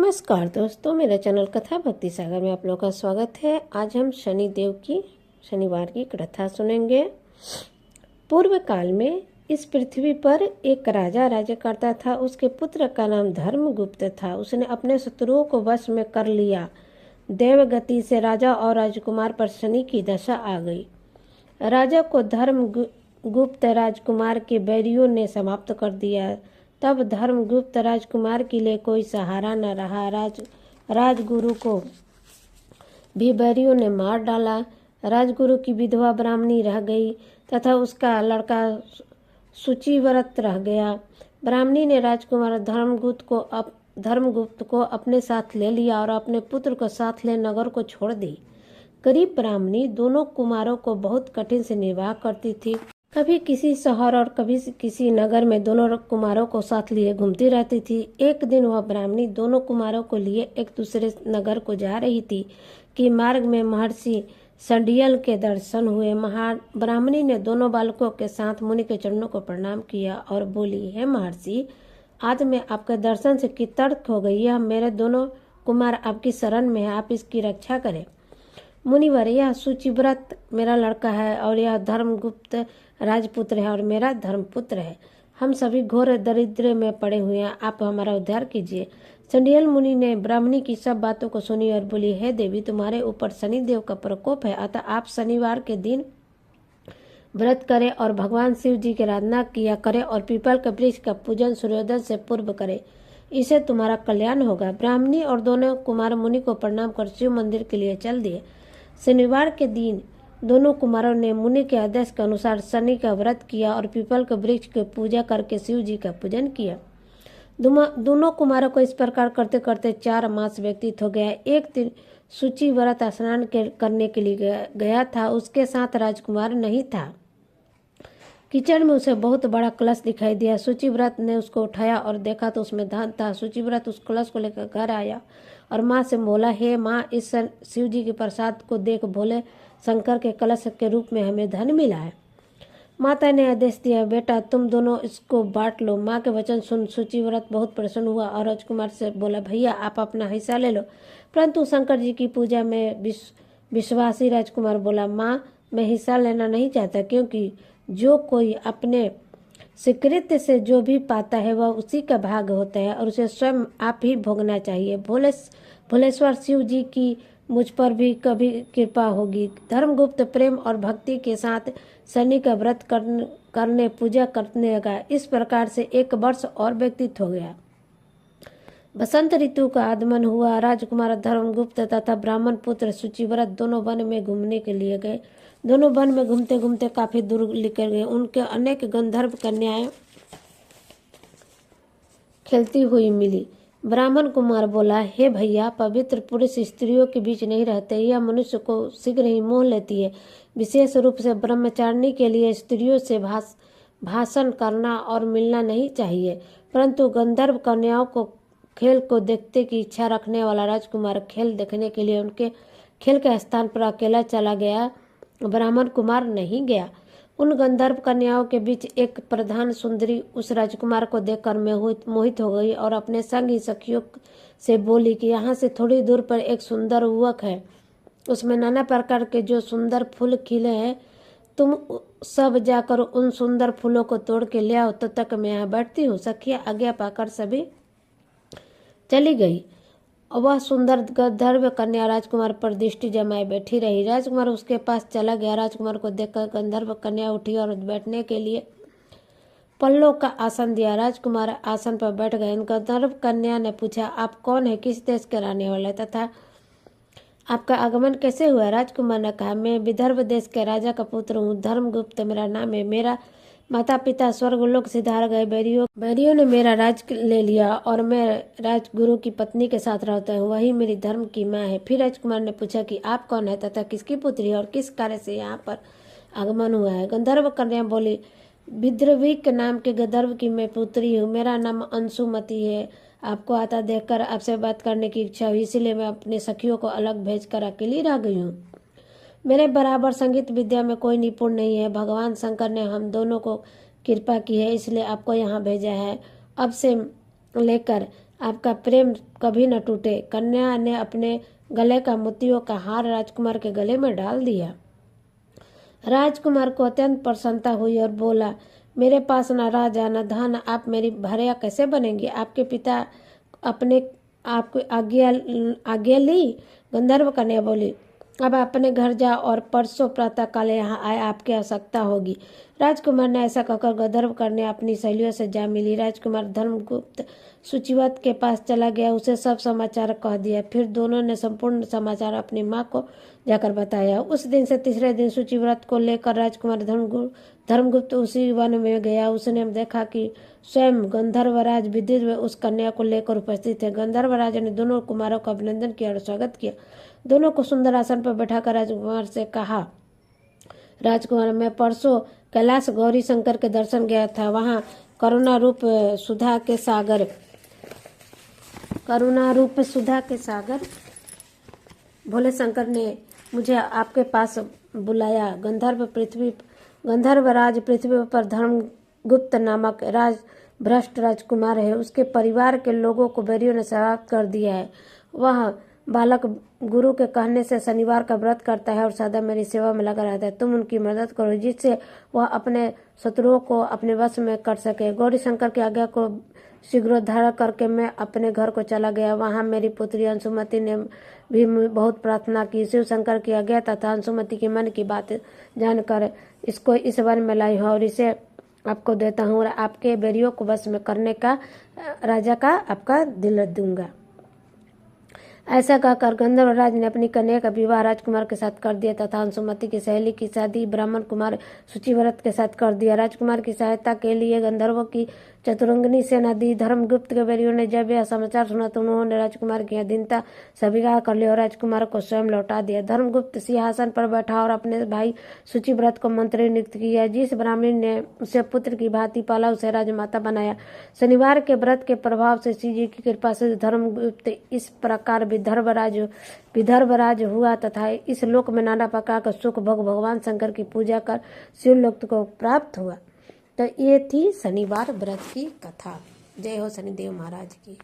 नमस्कार दोस्तों, मेरे चैनल कथा भक्ति सागर में आप लोगों का स्वागत है। आज हम शनिदेव की शनिवार की कथा सुनेंगे। पूर्व काल में इस पृथ्वी पर एक राजा राज्य करता था। उसके पुत्र का नाम धर्मगुप्त था। उसने अपने शत्रुओं को वश में कर लिया। देवगति से राजा और राजकुमार पर शनि की दशा आ गई। राजा को धर्मगुप्त राजकुमार के बैरियों ने समाप्त कर दिया। तब धर्मगुप्त राजकुमार के लिए कोई सहारा न रहा। राजगुरु को भी बैरियों ने मार डाला। राजगुरु की विधवा ब्राह्मणी रह गई तथा उसका लड़का शुचिव्रत रह गया। ब्राह्मणी ने राजकुमार धर्मगुप्त को अपने साथ ले लिया और अपने पुत्र को साथ ले नगर को छोड़ दी। गरीब ब्राह्मणी दोनों कुमारों को बहुत कठिन से निर्वाह करती थी। कभी किसी शहर और कभी किसी नगर में दोनों कुमारों को साथ लिए घूमती रहती थी। एक दिन वह ब्राह्मणी दोनों कुमारों को लिए एक दूसरे नगर को जा रही थी कि मार्ग में महर्षि संडियल के दर्शन हुए। ब्राह्मणी ने दोनों बालकों के साथ मुनि के चरणों को प्रणाम किया और बोली, हे महर्षि, आज मैं आपके दर्शन से कृतार्थ हो गई। यह मेरे दोनों कुमार आपकी शरण में है, आप इसकी रक्षा करें। मुनिवर, यह शुचिव्रत मेरा लड़का है और यह धर्मगुप्त राजपुत्र है और मेरा धर्मपुत्र है। हम सभी घोर दरिद्र में पड़े हुए हैं, आप हमारा उद्धार कीजिए। संडियल मुनि ने ब्राह्मणी की सब बातों को सुनी और बोली, हे देवी, तुम्हारे ऊपर शनिदेव का प्रकोप है, अतः आप शनिवार के दिन व्रत करें और भगवान शिव जी की आराधना किया करें और पीपल के वृक्ष का पूजन सूर्योदय से पूर्व करें, इससे तुम्हारा कल्याण होगा। ब्राह्मणी और दोनों कुमार मुनि को प्रणाम कर शिव मंदिर के लिए चल दिए। शनिवार के दिन दोनों कुमारों ने मुनि के आदेश के अनुसार शनि का व्रत किया और पीपल के वृक्ष की पूजा करके शिव जी का पूजन किया। दोनों कुमारों को इस प्रकार करते करते 4 मास व्यतीत हो गया। एक दिन शुचिव्रत स्नान करने के लिए गया था। उसके साथ राजकुमार नहीं था। कीचड़ में उसे बहुत बड़ा कलश दिखाई दिया। शुचिव्रत ने उसको उठाया और देखा तो उसमें धन था। शुचिव्रत उस कलश को लेकर घर आया और माँ से बोला, हे माँ, इस शिव जी के प्रसाद को देख, भोले शंकर के कलश के रूप में हमें धन मिला है। माता ने आदेश दिया, बेटा तुम दोनों इसको बांट लो। माँ के वचन सुन शुचिव्रत बहुत प्रसन्न हुआ और राजकुमार से बोला, भैया आप अपना हिस्सा ले लो। परंतु शंकर जी की पूजा में विश्वासी राजकुमार बोला, माँ मैं हिस्सा लेना नहीं चाहता, क्योंकि जो कोई अपने स्वीकृत से जो भी पाता है वह उसी का भाग होता है और उसे स्वयं आप ही भोगना चाहिए। भोलेश्वर शिव जी की मुझ पर भी कभी कृपा होगी। धर्मगुप्त प्रेम और भक्ति के साथ शनि का व्रत करने पूजा करने लगा। इस प्रकार से 1 वर्ष और व्यतीत हो गया। बसंत ऋतु का आगमन हुआ। राजकुमार धर्मगुप्त तथा ब्राह्मण पुत्र शुचिव्रत दोनों वन में घूमने के लिए गए। दोनों वन में घूमते घूमते काफी दूर निकल गए। उनके अनेक गंधर्व कन्याएं खेलती हुई मिली। ब्राह्मण कुमार बोला, हे भैया, पवित्र पुरुष स्त्रियों के बीच नहीं रहते। यह मनुष्य को शीघ्र ही मोह लेती है। विशेष रूप से ब्रह्मचारिणी के लिए स्त्रियों से भाषण करना और मिलना नहीं चाहिए। परंतु गंधर्व कन्याओं को खेल को देखने की इच्छा रखने वाला राजकुमार खेल देखने के लिए उनके खेल के स्थान पर अकेला चला गया। ब्राह्मण कुमार नहीं गया। उन गंधर्व कन्याओं के बीच एक प्रधान सुंदरी उस राजकुमार को देखकर मोहित हो गई और अपने संगी सखियों से बोली कि यहाँ से थोड़ी दूर पर एक सुंदर युवक है, उसमें नाना प्रकार के जो सुंदर फूल खिले हैं। तुम सब जाकर उन सुंदर फूलों को तोड़ के ले आओ, तब तक मैं यहाँ बैठती हूँ। सखियाँ आज्ञा पाकर सभी चली गई। वह सुंदर गंधर्व कन्या राजकुमार पर दृष्टि जमाए बैठी रही। राजकुमार उसके पास चला गया। राजकुमार को देखकर गंधर्व कन्या उठी और बैठने के लिए पल्लों का आसन दिया। राजकुमार आसन पर बैठ गए। गंधर्व कन्या ने पूछा, आप कौन है, किस देश के रहने वाले तथा आपका आगमन कैसे हुआ? राजकुमार ने कहा, मैं विदर्भ देश के राजा का पुत्र हूँ, धर्मगुप्त मेरा नाम है। मेरा माता पिता स्वर्गलोक सिधार गए। बैरियों ने मेरा राज ले लिया और मैं राजगुरु की पत्नी के साथ रहता हूँ, वही मेरी धर्म की माँ है। फिर राजकुमार ने पूछा कि आप कौन है तथा किसकी पुत्री है और किस कार्य से यहाँ पर आगमन हुआ है? गंधर्व कन्या बोली, विद्रविक नाम के गंधर्व की मैं पुत्री हूँ, मेरा नाम अंशुमती है। आपको आता देखकर आपसे बात करने की इच्छा हुई, इसलिए मैं अपने सखियों को अलग भेजकर अकेली रह गई हूँ। मेरे बराबर संगीत विद्या में कोई निपुण नहीं है। भगवान शंकर ने हम दोनों को कृपा की है, इसलिए आपको यहाँ भेजा है। अब से लेकर आपका प्रेम कभी न टूटे। कन्या ने अपने गले का मोतियों का हार राजकुमार के गले में डाल दिया। राजकुमार को अत्यंत प्रसन्नता हुई और बोला, मेरे पास न राजा न धन, आप मेरी भार्या कैसे बनेंगी? आपके पिता अपने आपको आज्ञा ली। गंधर्व कन्या बोली, अब अपने घर जाओ और परसों प्रातः काल यहाँ आए, आपकी आवश्यकता होगी। राजकुमार ने ऐसा कहकर गंधर्व कन्या अपनी सहेलियों से जा मिली। राजकुमार धर्मगुप्त सूचीव्रत के पास चला गया, उसे सब समाचार कह दिया। फिर दोनों ने संपूर्ण समाचार अपनी माँ को जाकर बताया। उस दिन से तीसरे दिन सूचीव्रत को लेकर राजकुमार धर्मगुप्त उसी वन में गया। उसने देखा कि स्वयं गंधर्वराज विद्युत उस कन्या को लेकर उपस्थित थे। गंधर्वराज ने दोनों कुमारों का अभिनंदन किया और स्वागत किया। दोनों को सुंदर आसन पर बैठाकर राजकुमार से कहा, राजकुमार, मैं परसों कैलाश गौरी शंकर के दर्शन गया था। वहाँ करुणा रूप सुधा के सागर भोले शंकर ने मुझे आपके पास बुलाया। गंधर्वराज पृथ्वी पर धर्मगुप्त नामक भ्रष्ट राजकुमार है। उसके परिवार के लोगों को बैरियों ने समाप्त कर दिया है। वह बालक गुरु के कहने से शनिवार का व्रत करता है और सदा मेरी सेवा में लगा रहता है। तुम उनकी मदद करो जिससे वह अपने शत्रुओं को अपने वश में कर सके। गौरी शंकर की आज्ञा को शीघ्रोद्धार करके मैं अपने घर को चला गया। वहां मेरी पुत्री अंशुमति ने भी बहुत प्रार्थना की। शिव शंकर की आज्ञा तथा अंशुमति के मन की बात जानकर इसको इस वन में लाई हूँ और इसे आपको देता हूँ और आपके बैरियों को वश में करने का राजा का आपका दिल दूंगा। ऐसा कहकर गंधर्वराज ने अपनी कन्या का विवाह राजकुमार के साथ कर दिया तथा अंशुमति की सहेली की शादी ब्राह्मण कुमार सूचीव्रत के साथ कर दिया। राजकुमार की सहायता के लिए गंधर्वों की चतुरंगनी सेना दी। धर्मगुप्त के बैरियों ने जब यह समाचार सुना तो उन्होंने राजकुमार की अधीनता स्वीकार कर लिया और राजकुमार को स्वयं लौटा दिया। धर्मगुप्त सिंहासन पर बैठा और अपने भाई सूचीव्रत को मंत्री नियुक्त किया। जिस ब्राह्मणी ने उसे पुत्र की भांति पाला उसे राजमाता बनाया। शनिवार के व्रत के प्रभाव से श्री जी की कृपा से धर्मगुप्त इस प्रकार विदर्भराज हुआ तथा इस लोक में नाना प्रकार का सुख भगवान शंकर की पूजा कर शिवलोक को प्राप्त हुआ। तो ये थी शनिवार व्रत की कथा। जय हो शनिदेव महाराज की।